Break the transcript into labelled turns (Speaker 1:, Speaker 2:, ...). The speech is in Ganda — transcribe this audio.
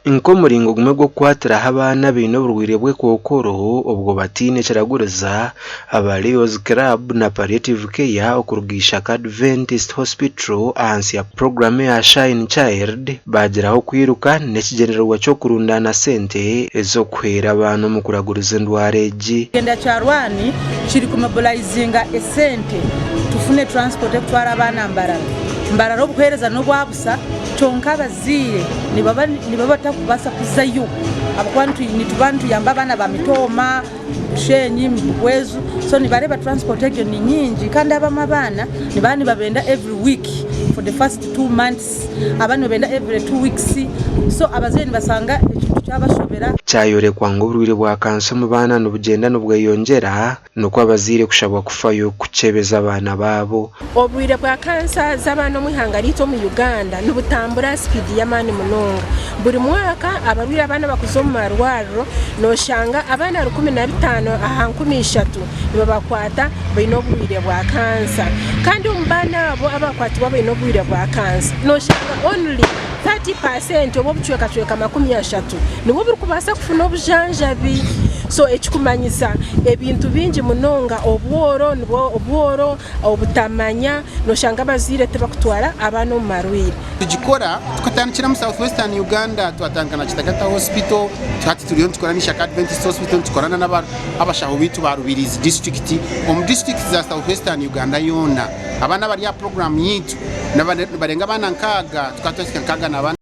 Speaker 1: inkomuringo gumwe gwo kwatira abana bino burwire bwe kokoro ubwo batine kiraguriza aba Leos Club na Palliative Care okurugisha Adventist Hospital ansi ya program ya Shine Child bagiraho kwiruka n'ekigenererwa cyo kurundana sente ezo kwera abantu mu kuraguriza ndwareji
Speaker 2: genda charwani kiri ku mobilizinga esente tufune transport ekutwara abana mbarara obuhereza n'obwabusa chonka abazire nibaba takubasa kuzayo abakwantu nitubantu yamba abana ba mitoma shenyi mbwezu so nibareba transport region ni nyingi kandi abamabana nibani babenda every week for the first 2 months abana babenda every 2 weeks so abazire nibasanga ekintu cyabashobera
Speaker 1: cyayore kwanga uburwire bwa kansa mu bana n'ubugenda n'ubweyongera nuko abazire kushabwa kufayo kucebeza abana babo
Speaker 3: obwire bwa kansa z'abana mu ihangarito mu Uganda n'ubutambura speed y'amani munonga buri mwaka abarwira abana bakuzo mu marwaro no shanga abana 15 aha 13 nibo bakwata bino obwire bwa kansa kandi umbana abo abakwata babo bino obwire bwa kansa no shanga only 30% obo buchweka 30 nibo buri kubasa kufuna obujanjabi so ekikumanyisa ebintu bingi munonga obworo obutamanya no shanga bazire tebakutwara abana mu marwire
Speaker 4: tugikora tukatandikira mu Southwestern Uganda twatangana Kitagata Hospital twati turiyo tukoranisha Adventist Hospital tukorana n'abashaho bitu barubirizi district district za Southwestern Uganda yona abana bari ya program yitu barenga abana nkaga tukatwasika nkaga n'abana